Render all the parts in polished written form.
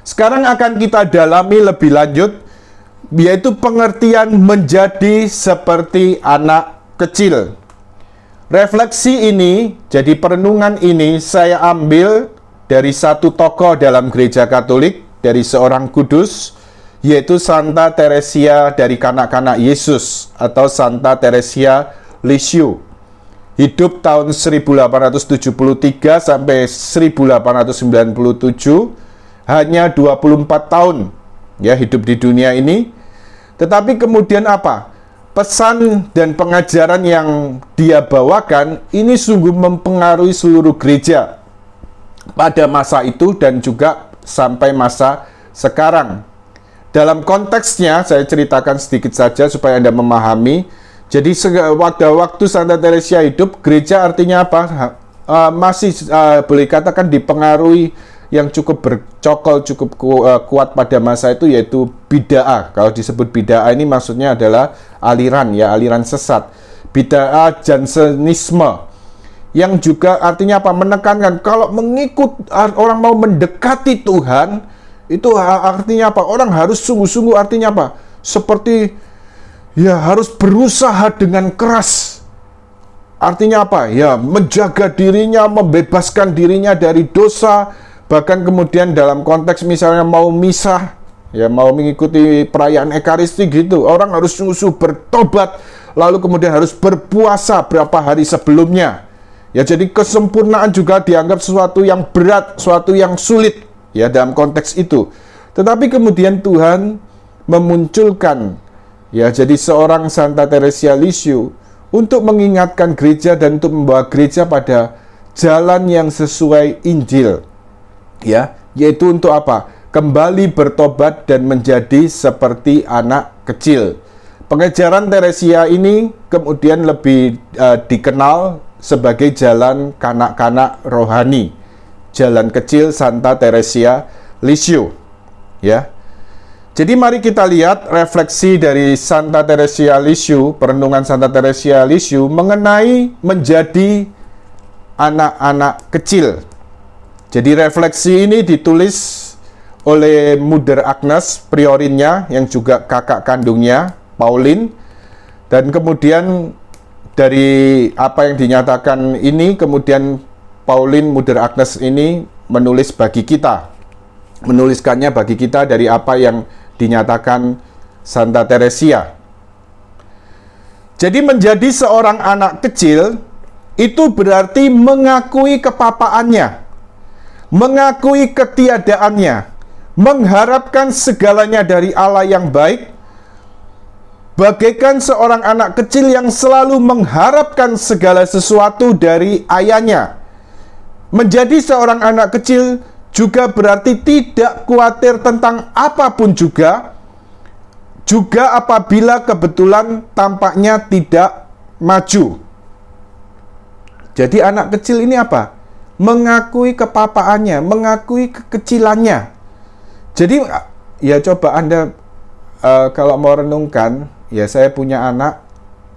Sekarang akan kita dalami lebih lanjut, yaitu pengertian menjadi seperti anak kecil. Refleksi ini, jadi perenungan ini saya ambil dari satu tokoh dalam gereja Katolik, dari seorang kudus, yaitu Santa Teresia dari Kanak-kanak Yesus atau Santa Teresia Lisieux. Hidup tahun 1873 sampai 1897, hanya 24 tahun ya hidup di dunia ini. Tetapi kemudian apa? Pesan dan pengajaran yang dia bawakan ini sungguh mempengaruhi seluruh gereja pada masa itu dan juga sampai masa sekarang. Dalam konteksnya, saya ceritakan sedikit saja supaya Anda memahami. Jadi, waktu Santa Teresia hidup, gereja artinya apa? Masih boleh katakan dipengaruhi yang cukup bercokol, cukup kuat pada masa itu, yaitu bid'ah. Kalau disebut bid'ah ini maksudnya adalah aliran, ya, aliran sesat. Bid'ah Jansenisme. Yang juga artinya apa? Menekankan kalau mengikut orang mau mendekati Tuhan, itu artinya apa? Orang harus sungguh-sungguh, artinya apa? Seperti ya harus berusaha dengan keras. Artinya apa? Ya menjaga dirinya, membebaskan dirinya dari dosa. Bahkan kemudian dalam konteks misalnya mau misah, ya mau mengikuti perayaan Ekaristi gitu, orang harus sungguh-sungguh bertobat, lalu kemudian harus berpuasa berapa hari sebelumnya. Ya jadi kesempurnaan juga dianggap sesuatu yang berat, sesuatu yang sulit. Ya, dalam konteks itu. Tetapi kemudian Tuhan memunculkan, ya, jadi seorang Santa Teresia Lisieux untuk mengingatkan gereja dan untuk membawa gereja pada jalan yang sesuai Injil. Ya, yaitu untuk apa? Kembali bertobat dan menjadi seperti anak kecil. Pengajaran Teresia ini kemudian lebih dikenal sebagai jalan kanak-kanak rohani. Jalan kecil Santa Teresia Lisieux, ya. Jadi mari kita lihat refleksi dari Santa Teresia Lisieux, perenungan Santa Teresia Lisieux mengenai menjadi anak-anak kecil. Jadi refleksi ini ditulis oleh Mother Agnes, priorinnya yang juga kakak kandungnya, Pauline. Dan kemudian dari apa yang dinyatakan ini, kemudian Pauline Mother Agnes ini menulis bagi kita, menuliskannya bagi kita dari apa yang dinyatakan Santa Teresia. Jadi menjadi seorang anak kecil itu berarti mengakui kepapaannya, mengakui ketiadaannya, mengharapkan segalanya dari Allah yang baik, bagaikan seorang anak kecil yang selalu mengharapkan segala sesuatu dari ayahnya. Menjadi seorang anak kecil juga berarti tidak khawatir tentang apapun juga apabila kebetulan tampaknya tidak maju. Jadi anak kecil ini apa? Mengakui kepapaannya, mengakui kekecilannya. Jadi ya coba Anda kalau mau renungkan, ya saya punya anak,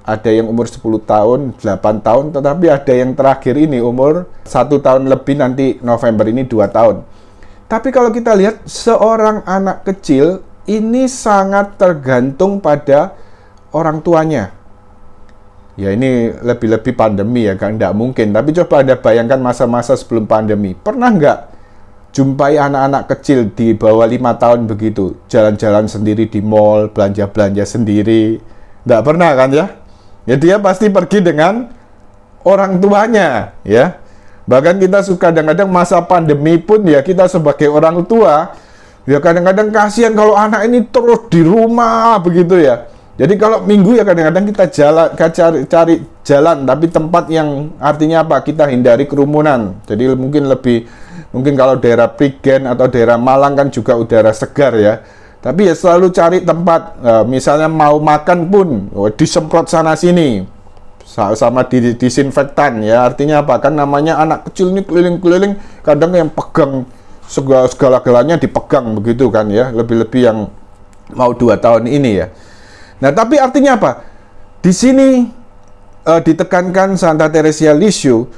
ada yang umur 10 tahun, 8 tahun, tetapi ada yang terakhir ini umur 1 tahun lebih, nanti November ini 2 tahun. Tapi kalau kita lihat, seorang anak kecil ini sangat tergantung pada orang tuanya. Ya ini lebih-lebih pandemi ya, kan tidak mungkin. Tapi coba Anda bayangkan masa-masa sebelum pandemi. Pernah nggak jumpai anak-anak kecil di bawah 5 tahun begitu, jalan-jalan sendiri di mall, belanja-belanja sendiri? Nggak pernah kan ya? Ya dia pasti pergi dengan orang tuanya, ya. Bahkan kita suka kadang-kadang masa pandemi pun ya kita sebagai orang tua ya kadang-kadang kasihan kalau anak ini terus di rumah begitu ya. Jadi kalau minggu ya kadang-kadang kita cari jalan, tapi tempat yang artinya apa? Kita hindari kerumunan. Jadi mungkin kalau daerah Prigen atau daerah Malang kan juga udara segar ya. Tapi ya selalu cari tempat, misalnya mau makan pun disemprot sana sini sama disinfektan ya. Artinya apa? Kan namanya anak kecil ini keliling-keliling, kadang yang pegang segala-galanya dipegang begitu kan ya. Lebih-lebih yang mau 2 tahun ini ya. Nah, tapi artinya apa? Di sini ditekankan Santa Teresia Lisieux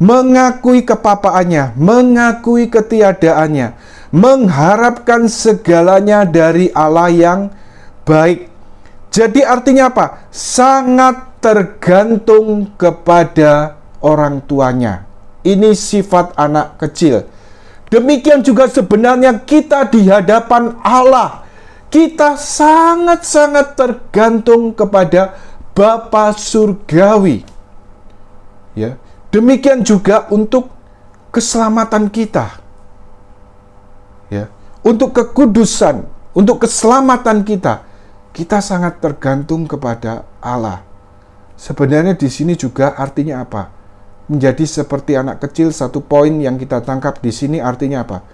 mengakui kepapaannya, mengakui ketiadaannya, mengharapkan segalanya dari Allah yang baik. Jadi artinya apa? Sangat tergantung kepada orang tuanya. Ini sifat anak kecil. Demikian juga sebenarnya kita di hadapan Allah. Kita sangat-sangat tergantung kepada Bapa Surgawi. Ya, demikian juga untuk keselamatan kita. Ya, untuk kekudusan, untuk keselamatan kita, kita sangat tergantung kepada Allah. Sebenarnya di sini juga artinya apa? Menjadi seperti anak kecil, satu poin yang kita tangkap di sini artinya apa?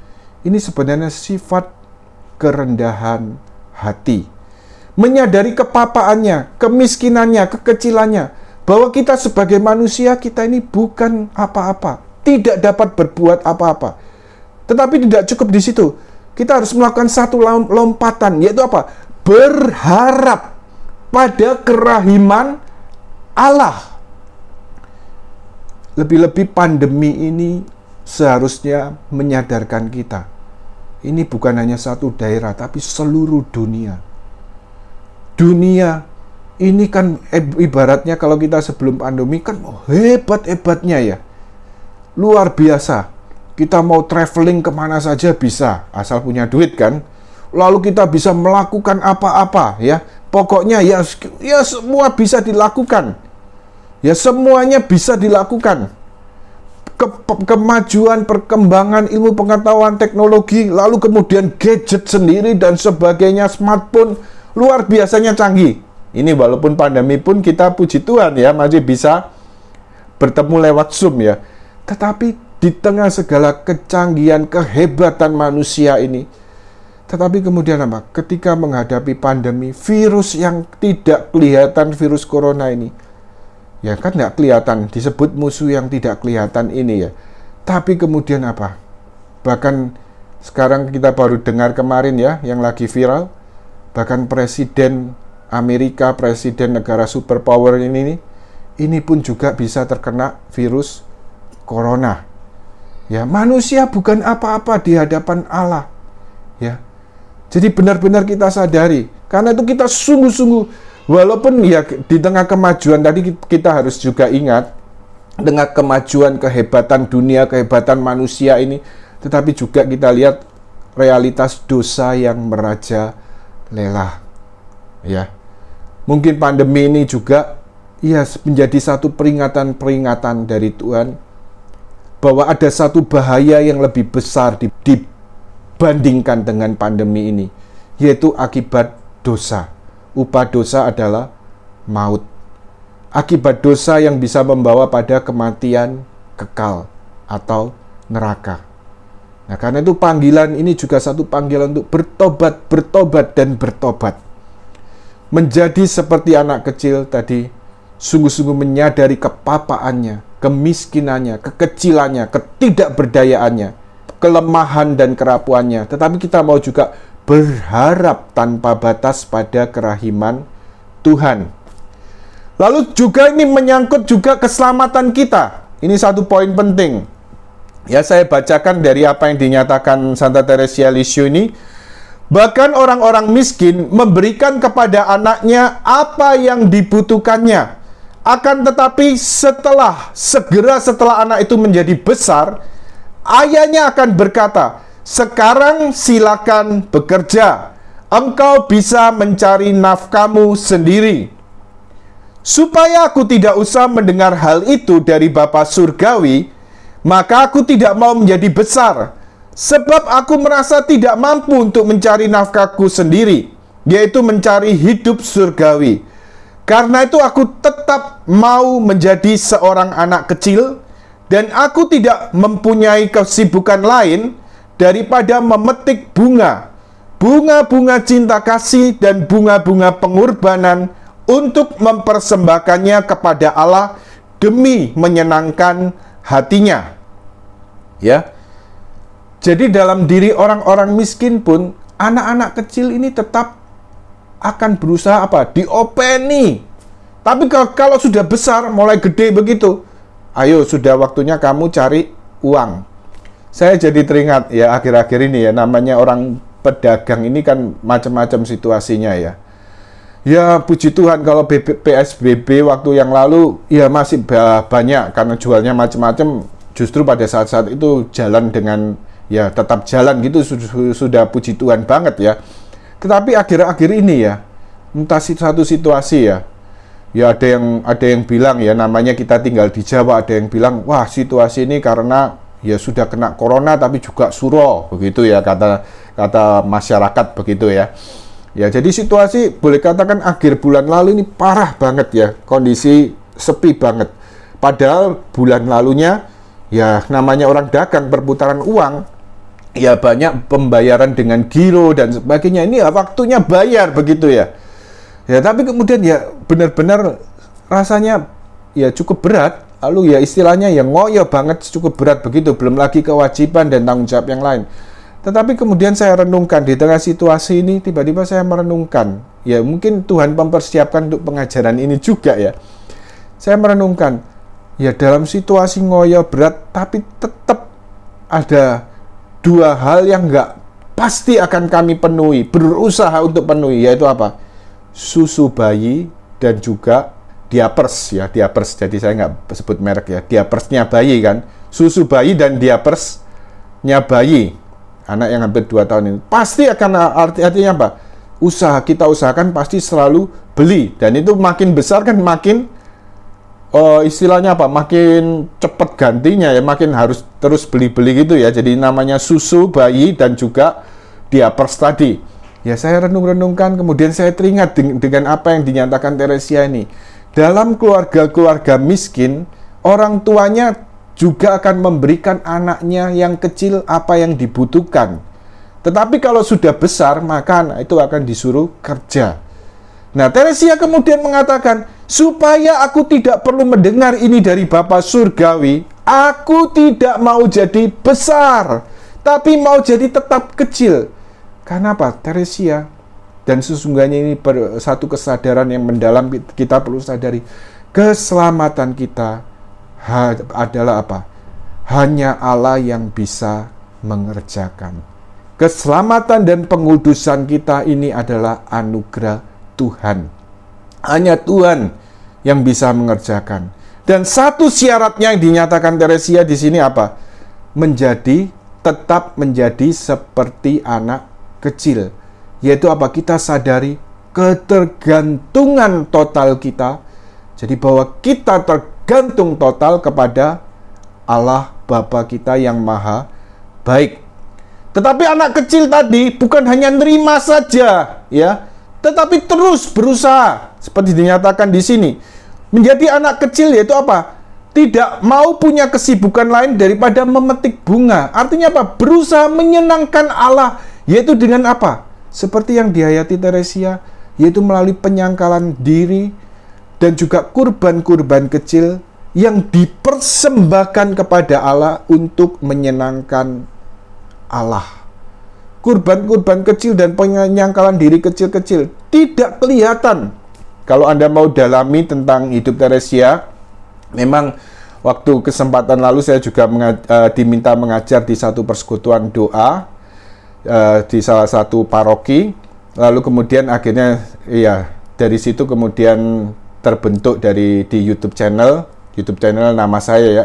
Ini sebenarnya sifat kerendahan hati. Menyadari kepapaannya, kemiskinannya, kekecilannya, bahwa kita sebagai manusia, kita ini bukan apa-apa, tidak dapat berbuat apa-apa. Tetapi tidak cukup di situ. Kita harus melakukan satu lompatan, yaitu apa? Berharap pada kerahiman Allah. Lebih-lebih pandemi ini seharusnya menyadarkan kita. Ini bukan hanya satu daerah, tapi seluruh dunia. Dunia ini kan ibaratnya kalau kita sebelum pandemi kan hebat-hebatnya ya. Luar biasa. Kita mau traveling kemana saja bisa, asal punya duit kan. Lalu kita bisa melakukan apa-apa ya. Pokoknya ya semua bisa dilakukan. Ya semuanya bisa dilakukan. Kemajuan, perkembangan ilmu pengetahuan teknologi, lalu kemudian gadget sendiri dan sebagainya, smartphone, luar biasanya canggih. Ini walaupun pandemi pun kita puji Tuhan ya, masih bisa bertemu lewat Zoom ya. Tetapi di tengah segala kecanggihan, kehebatan manusia ini, tetapi kemudian apa? Ketika menghadapi pandemi, virus yang tidak kelihatan, virus corona ini, ya kan nggak kelihatan, disebut musuh yang tidak kelihatan ini ya. Tapi kemudian apa? Bahkan sekarang kita baru dengar kemarin ya, yang lagi viral, bahkan Presiden Amerika, Presiden negara superpower ini pun juga bisa terkena virus corona. Ya, manusia bukan apa-apa di hadapan Allah. Ya. Jadi benar-benar kita sadari, karena itu kita sungguh-sungguh, walaupun ya di tengah kemajuan tadi kita harus juga ingat, dengan kemajuan, kehebatan dunia, kehebatan manusia ini, tetapi juga kita lihat realitas dosa yang merajalela. Ya. Mungkin pandemi ini juga ya menjadi satu peringatan-peringatan dari Tuhan bahwa ada satu bahaya yang lebih besar dibandingkan dengan pandemi ini, yaitu akibat dosa. Upah dosa adalah maut. Akibat dosa yang bisa membawa pada kematian kekal atau neraka. Nah, karena itu panggilan ini juga satu panggilan untuk bertobat, bertobat, dan bertobat. Menjadi seperti anak kecil tadi, sungguh-sungguh menyadari kepapaannya, kemiskinannya, kekecilannya, ketidakberdayaannya, kelemahan dan kerapuannya. Tetapi kita mau juga berharap tanpa batas pada kerahiman Tuhan. Lalu juga ini menyangkut juga keselamatan kita. Ini satu poin penting. Ya, saya bacakan dari apa yang dinyatakan Santa Teresia Lisieux ini. Bahkan orang-orang miskin memberikan kepada anaknya apa yang dibutuhkannya. Akan tetapi segera setelah anak itu menjadi besar, ayahnya akan berkata, "Sekarang silakan bekerja, engkau bisa mencari nafkahmu sendiri." Supaya aku tidak usah mendengar hal itu dari Bapa Surgawi, maka aku tidak mau menjadi besar, sebab aku merasa tidak mampu untuk mencari nafkahku sendiri, yaitu mencari hidup surgawi. Karena itu aku tetap mau menjadi seorang anak kecil, dan aku tidak mempunyai kesibukan lain daripada memetik bunga-bunga cinta kasih dan bunga-bunga pengorbanan untuk mempersembahkannya kepada Allah demi menyenangkan hatinya. Ya. Jadi dalam diri orang-orang miskin pun, anak-anak kecil ini tetap akan berusaha apa? Diopeni. Tapi kalau sudah besar, mulai gede begitu, ayo sudah waktunya kamu cari uang. Saya jadi teringat ya akhir-akhir ini ya, namanya orang pedagang ini kan macam-macam situasinya ya. Ya puji Tuhan kalau PSBB waktu yang lalu ya masih banyak karena jualnya macam-macam, justru pada saat-saat itu jalan dengan ya tetap jalan gitu, sudah puji Tuhan banget ya. Tetapi akhir-akhir ini ya, entah satu situasi ya, ya ada yang bilang ya, namanya kita tinggal di Jawa, ada yang bilang wah situasi ini karena ya sudah kena corona tapi juga suro begitu ya, kata masyarakat begitu ya. Ya jadi situasi boleh katakan akhir bulan lalu ini parah banget ya, kondisi sepi banget. Padahal bulan lalunya ya namanya orang dagang, perputaran uang ya banyak pembayaran dengan giro dan sebagainya, ini ya waktunya bayar begitu ya. Ya tapi kemudian ya benar-benar rasanya ya cukup berat, lalu ya istilahnya ya ngoyo banget, cukup berat begitu, belum lagi kewajiban dan tanggung jawab yang lain. Tetapi kemudian saya renungkan di tengah situasi ini, tiba-tiba saya merenungkan, ya mungkin Tuhan mempersiapkan untuk pengajaran ini juga ya. Saya merenungkan, ya dalam situasi ngoyo berat, tapi tetap ada dua hal yang nggak pasti akan kami penuhi, berusaha untuk penuhi, yaitu apa? Susu bayi dan juga diapers ya, diapers. Jadi saya nggak sebut merek ya, diapersnya bayi kan, susu bayi dan diapersnya bayi, anak yang hampir 2 tahun ini. Pasti akan artinya apa? Kita usahakan pasti selalu beli, dan itu makin besar kan makin istilahnya apa? Makin cepat gantinya ya, makin harus terus beli-beli gitu ya. Jadi namanya susu bayi dan juga diapers tadi. Ya saya renung-renungkan, kemudian saya teringat dengan apa yang dinyatakan Teresia ini. Dalam keluarga-keluarga miskin, orang tuanya juga akan memberikan anaknya yang kecil apa yang dibutuhkan. Tetapi kalau sudah besar, maka anak itu akan disuruh kerja. Nah, Teresia kemudian mengatakan, supaya aku tidak perlu mendengar ini dari Bapa Surgawi, aku tidak mau jadi besar, tapi mau jadi tetap kecil. Karena apa? Teresia, dan sesungguhnya ini satu kesadaran yang mendalam kita perlu sadari, keselamatan kita adalah apa? Hanya Allah yang bisa mengerjakan. Keselamatan dan pengudusan kita ini adalah anugerah Tuhan. Hanya Tuhan yang bisa mengerjakan. Dan satu syaratnya yang dinyatakan Teresia di sini apa? Tetap menjadi seperti anak kecil. Yaitu apa? Kita sadari ketergantungan total kita. Jadi bahwa kita tergantung total kepada Allah Bapa kita yang maha baik. Tetapi anak kecil tadi bukan hanya nerima saja, ya, tetapi terus berusaha, seperti dinyatakan di sini. Menjadi anak kecil yaitu apa? Tidak mau punya kesibukan lain daripada memetik bunga. Artinya apa? Berusaha menyenangkan Allah, yaitu dengan apa? Seperti yang dihayati Teresia, yaitu melalui penyangkalan diri dan juga kurban-kurban kecil yang dipersembahkan kepada Allah untuk menyenangkan Allah. Kurban-kurban kecil dan penyangkalan diri kecil-kecil tidak kelihatan. Kalau Anda mau dalami tentang hidup Teresia, memang waktu kesempatan lalu saya juga diminta mengajar di satu persekutuan doa di salah satu paroki. Lalu kemudian akhirnya ya dari situ kemudian terbentuk di YouTube channel nama saya ya,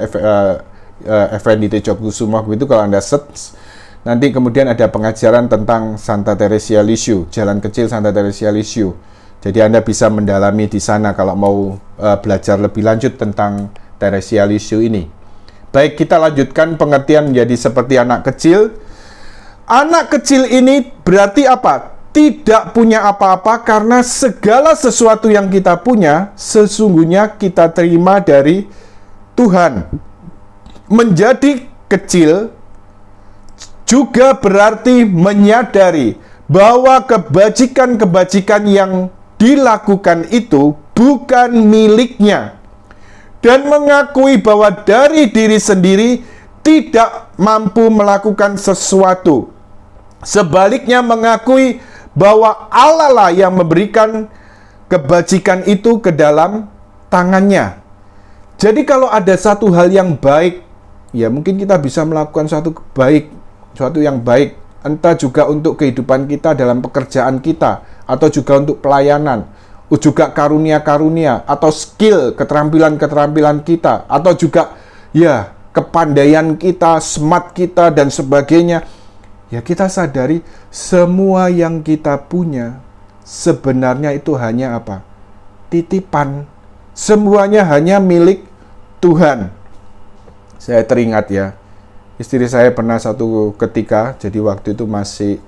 Effendi Tejokusumo begitu. Kalau Anda search, nanti kemudian ada pengajaran tentang Santa Teresia Lisieux, Jalan Kecil Santa Teresia Lisieux. Jadi Anda bisa mendalami di sana kalau mau belajar lebih lanjut tentang Teresia Lisieux ini. Baik, kita lanjutkan pengertian menjadi seperti anak kecil. Anak kecil ini berarti apa? Tidak punya apa-apa, karena segala sesuatu yang kita punya sesungguhnya kita terima dari Tuhan. Menjadi kecil juga berarti menyadari bahwa kebajikan-kebajikan yang dilakukan itu bukan miliknya, dan mengakui bahwa dari diri sendiri tidak mampu melakukan sesuatu. Sebaliknya mengakui bahwa Allah lah yang memberikan kebajikan itu ke dalam tangannya. Jadi kalau ada satu hal yang baik, ya mungkin kita bisa melakukan suatu yang baik, entah juga untuk kehidupan kita dalam pekerjaan kita, atau juga untuk pelayanan, juga karunia-karunia, atau skill, keterampilan-keterampilan kita, atau juga ya kepandaian kita, smart kita, dan sebagainya. Ya kita sadari semua yang kita punya sebenarnya itu hanya apa? Titipan. Semuanya hanya milik Tuhan. Saya teringat ya, istri saya pernah satu ketika, jadi waktu itu masih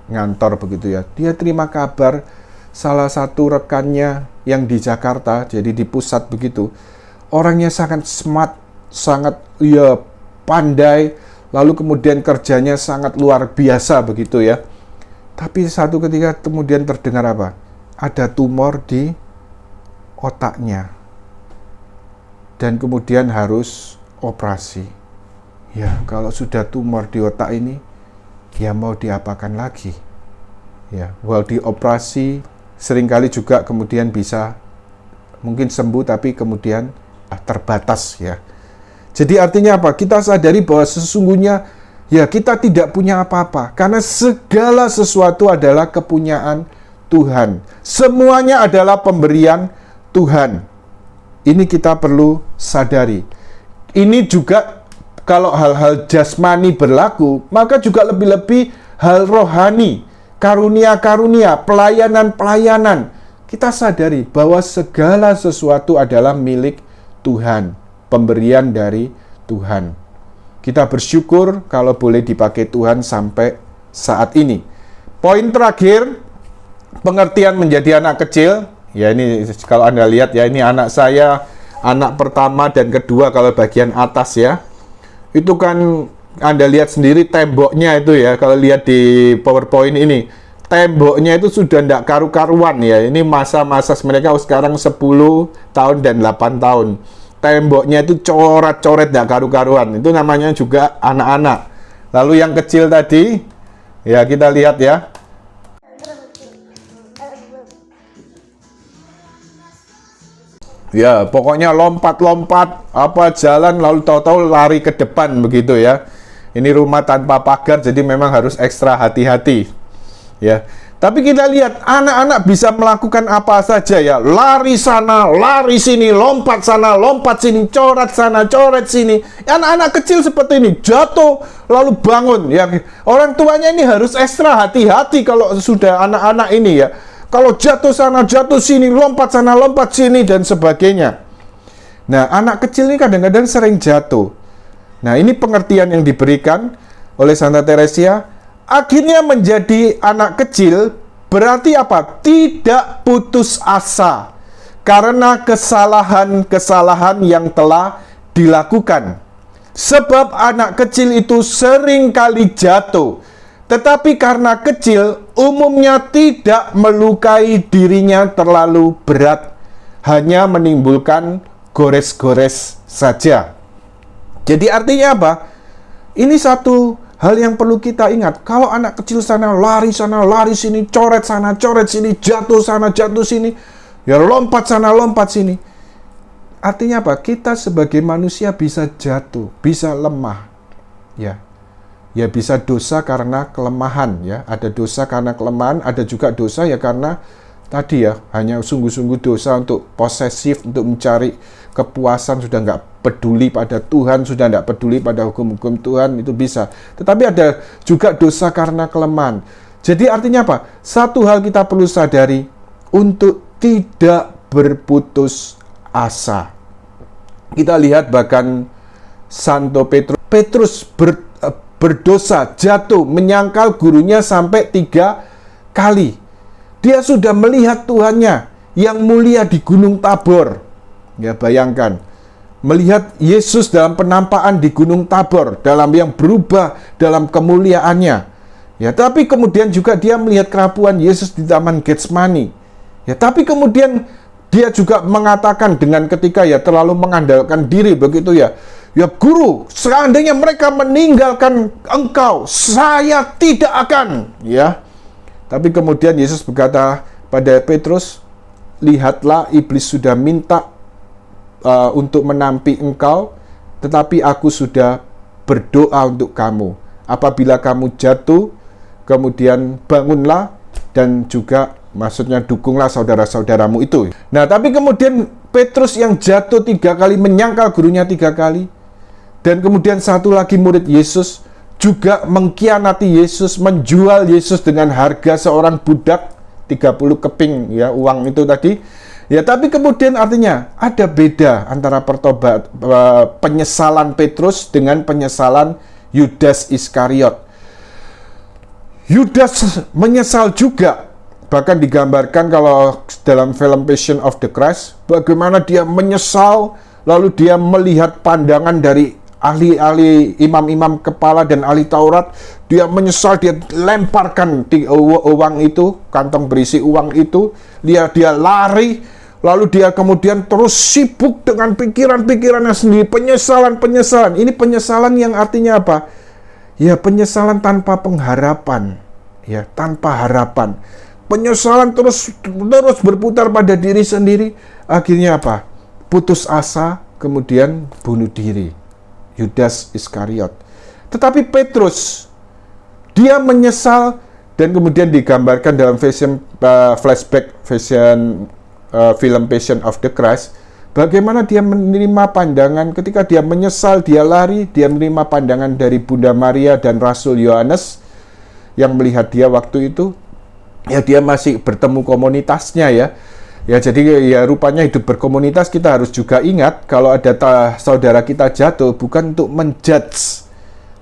ngantor begitu ya, dia terima kabar salah satu rekannya yang di Jakarta, jadi di pusat begitu, orangnya sangat smart, sangat ya pandai, lalu kemudian kerjanya sangat luar biasa begitu ya. Tapi satu ketika kemudian terdengar apa? Ada tumor di otaknya. Dan kemudian harus operasi. Ya, kalau sudah tumor di otak ini, ya mau diapakan lagi? Ya, well dioperasi seringkali juga kemudian bisa mungkin sembuh tapi kemudian terbatas ya. Jadi artinya apa? Kita sadari bahwa sesungguhnya ya kita tidak punya apa-apa karena segala sesuatu adalah kepunyaan Tuhan. Semuanya adalah pemberian Tuhan. Ini kita perlu sadari. Ini juga kalau hal-hal jasmani berlaku, maka juga lebih-lebih hal rohani, karunia-karunia, pelayanan-pelayanan. Kita sadari bahwa segala sesuatu adalah milik Tuhan, pemberian dari Tuhan. Kita bersyukur kalau boleh dipakai Tuhan sampai saat ini. Poin terakhir, pengertian menjadi anak kecil. Ya ini kalau Anda lihat ya, ini anak saya, anak pertama dan kedua kalau bagian atas ya. Itu kan Anda lihat sendiri temboknya itu ya, kalau lihat di PowerPoint ini. Temboknya itu sudah tidak karu-karuan ya. Ini masa-masa mereka sekarang 10 tahun dan 8 tahun. Temboknya itu coret-coret tidak karu-karuan. Itu namanya juga anak-anak. Lalu yang kecil tadi, ya kita lihat ya. Ya, pokoknya lompat-lompat, apa jalan lalu tahu-tahu lari ke depan begitu ya. Ini rumah tanpa pagar, jadi memang harus ekstra hati-hati. Ya. Tapi kita lihat anak-anak bisa melakukan apa saja ya. Lari sana, lari sini, lompat sana, lompat sini, coret sana, coret sini. Anak-anak kecil seperti ini jatuh lalu bangun ya. Orang tuanya ini harus ekstra hati-hati kalau sudah anak-anak ini ya. Kalau jatuh sana, jatuh sini, lompat sana, lompat sini, dan sebagainya. Nah, anak kecil ini kadang-kadang sering jatuh. Nah, ini pengertian yang diberikan oleh Santa Teresia. Akhirnya menjadi anak kecil berarti apa? Tidak putus asa. Karena kesalahan-kesalahan yang telah dilakukan. Sebab anak kecil itu sering kali jatuh. Tetapi karena kecil, umumnya tidak melukai dirinya terlalu berat, hanya menimbulkan gores-gores saja. Jadi artinya apa? Ini satu hal yang perlu kita ingat. Kalau anak kecil sana, lari sini, coret sana, coret sini, jatuh sana, jatuh sini, ya lompat sana, lompat sini. Artinya apa? Kita sebagai manusia bisa jatuh, bisa lemah, ya. Ya bisa dosa karena kelemahan ya. Ada dosa karena kelemahan, ada juga dosa ya karena tadi ya, hanya sungguh-sungguh dosa untuk posesif, untuk mencari kepuasan, sudah nggak peduli pada Tuhan, sudah nggak peduli pada hukum-hukum Tuhan, itu bisa. Tetapi ada juga dosa karena kelemahan. Jadi artinya apa? Satu hal kita perlu sadari, untuk tidak berputus asa. Kita lihat bahkan Santo Petrus berdosa, jatuh, menyangkal gurunya sampai 3 kali. Dia sudah melihat Tuhannya yang mulia di Gunung Tabor. Ya bayangkan, melihat Yesus dalam penampakan di Gunung Tabor, dalam yang berubah dalam kemuliaannya. Ya, tapi kemudian juga dia melihat kerapuan Yesus di Taman Getsemani. Ya, tapi kemudian dia juga mengatakan dengan ketika ya terlalu mengandalkan diri begitu ya. Ya guru, seandainya mereka meninggalkan engkau, saya tidak akan. Ya. Tapi kemudian Yesus berkata pada Petrus, lihatlah iblis sudah minta untuk menampi engkau, tetapi aku sudah berdoa untuk kamu. Apabila kamu jatuh, kemudian bangunlah, dan juga maksudnya dukunglah saudara-saudaramu itu. Nah, tapi kemudian Petrus yang jatuh 3 kali, menyangkal gurunya 3 kali, dan kemudian satu lagi murid Yesus juga mengkhianati Yesus, menjual Yesus dengan harga seorang budak 30 keping ya, uang itu tadi. Ya, tapi kemudian artinya ada beda antara penyesalan Petrus dengan penyesalan Yudas Iskariot. Yudas menyesal juga. Bahkan digambarkan kalau dalam film Passion of the Christ, bagaimana dia menyesal, lalu dia melihat pandangan dari ahli-ahli, imam-imam kepala dan ahli Taurat. Dia menyesal, dia lemparkan uang itu, kantong berisi uang itu. Dia lari, lalu dia kemudian terus sibuk dengan pikiran-pikirannya sendiri, penyesalan. Ini penyesalan yang artinya apa? Ya, penyesalan tanpa pengharapan, ya, tanpa harapan. Penyesalan terus berputar pada diri sendiri. Akhirnya apa? Putus asa, kemudian bunuh diri. Yudas Iskariot. Tetapi Petrus, dia menyesal, dan kemudian digambarkan dalam flashback film Passion of the Christ, bagaimana dia menerima pandangan ketika dia menyesal, dia lari, dia menerima pandangan dari Bunda Maria dan Rasul Yohanes yang melihat dia waktu itu. Ya, dia masih bertemu komunitasnya ya. Ya, jadi ya rupanya hidup berkomunitas, kita harus juga ingat kalau ada saudara kita jatuh, bukan untuk menjudge,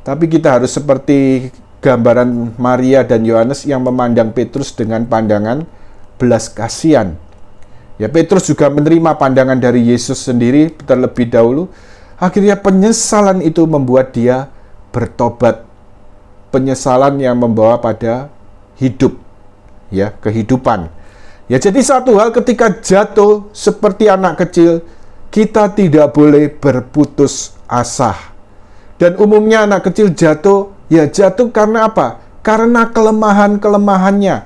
tapi kita harus seperti gambaran Maria dan Yohanes yang memandang Petrus dengan pandangan belas kasihan. Ya, Petrus juga menerima pandangan dari Yesus sendiri terlebih dahulu. Akhirnya penyesalan itu membuat dia bertobat. Penyesalan yang membawa pada hidup, ya, kehidupan. Ya, jadi satu hal ketika jatuh seperti anak kecil, kita tidak boleh berputus asa. Dan umumnya anak kecil jatuh, ya jatuh karena apa? Karena kelemahan-kelemahannya.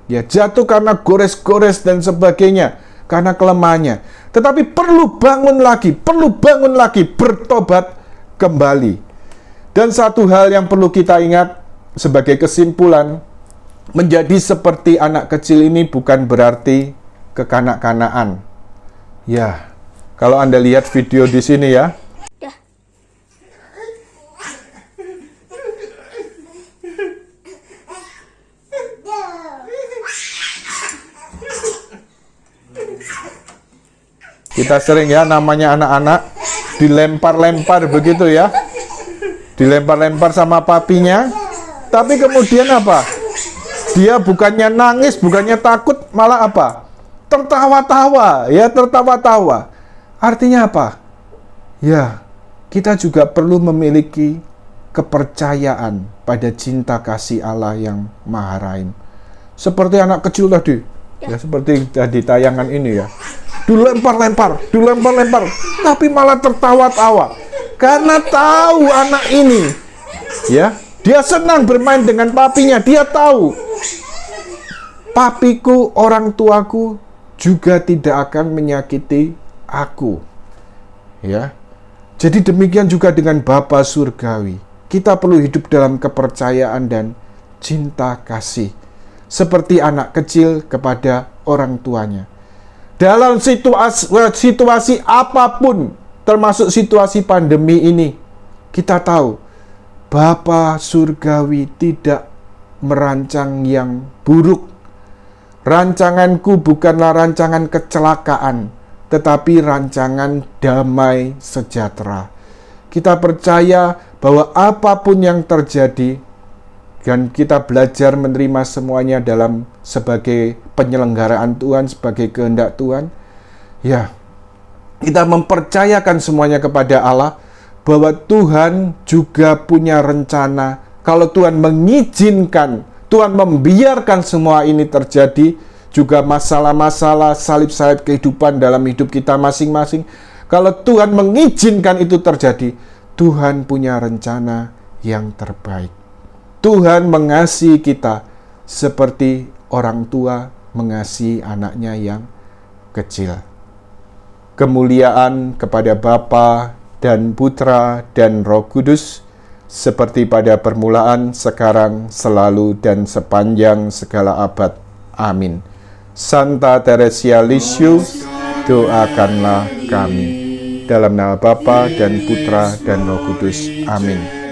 Ya, jatuh karena gores-gores dan sebagainya, karena kelemahannya. Tetapi perlu bangun lagi, bertobat kembali. Dan satu hal yang perlu kita ingat sebagai kesimpulan, menjadi seperti anak kecil ini bukan berarti kekanak-kanaan. Ya, kalau Anda lihat video di sini ya. Kita sering ya, namanya anak-anak dilempar-lempar begitu ya. Dilempar-lempar sama papinya. Tapi kemudian apa? Dia bukannya nangis, bukannya takut, malah apa? Tertawa-tawa, ya, tertawa-tawa. Artinya apa? Ya, kita juga perlu memiliki kepercayaan pada cinta kasih Allah yang Maha Rahim. Seperti anak kecil tadi, ya, seperti di tayangan ini ya. Dilempar-lempar, tapi malah tertawa-tawa. Karena tahu anak ini, ya, dia senang bermain dengan papinya. Dia tahu papiku, orang tuaku juga tidak akan menyakiti aku. Ya. Jadi demikian juga dengan Bapa Surgawi. Kita perlu hidup dalam kepercayaan dan cinta kasih seperti anak kecil kepada orang tuanya. Dalam situasi apapun, termasuk situasi pandemi ini, kita tahu Bapa Surgawi tidak merancang yang buruk. Rancanganku bukanlah rancangan kecelakaan, tetapi rancangan damai sejahtera. Kita percaya bahwa apapun yang terjadi, dan kita belajar menerima semuanya dalam sebagai penyelenggaraan Tuhan, sebagai kehendak Tuhan. Ya, kita mempercayakan semuanya kepada Allah, bahwa Tuhan juga punya rencana. Kalau Tuhan mengizinkan, Tuhan membiarkan semua ini terjadi, juga masalah-masalah, salib-salib kehidupan dalam hidup kita masing-masing. Kalau Tuhan mengizinkan itu terjadi, Tuhan punya rencana yang terbaik. Tuhan mengasihi kita seperti orang tua mengasihi anaknya yang kecil. kemuliaan kepada Bapa dan Putra dan Roh Kudus, seperti pada permulaan, sekarang, selalu, dan sepanjang segala abad. Amin. Santa Teresia Lisieux, doakanlah kami. Dalam nama Bapa dan Putra dan Roh Kudus. Amin.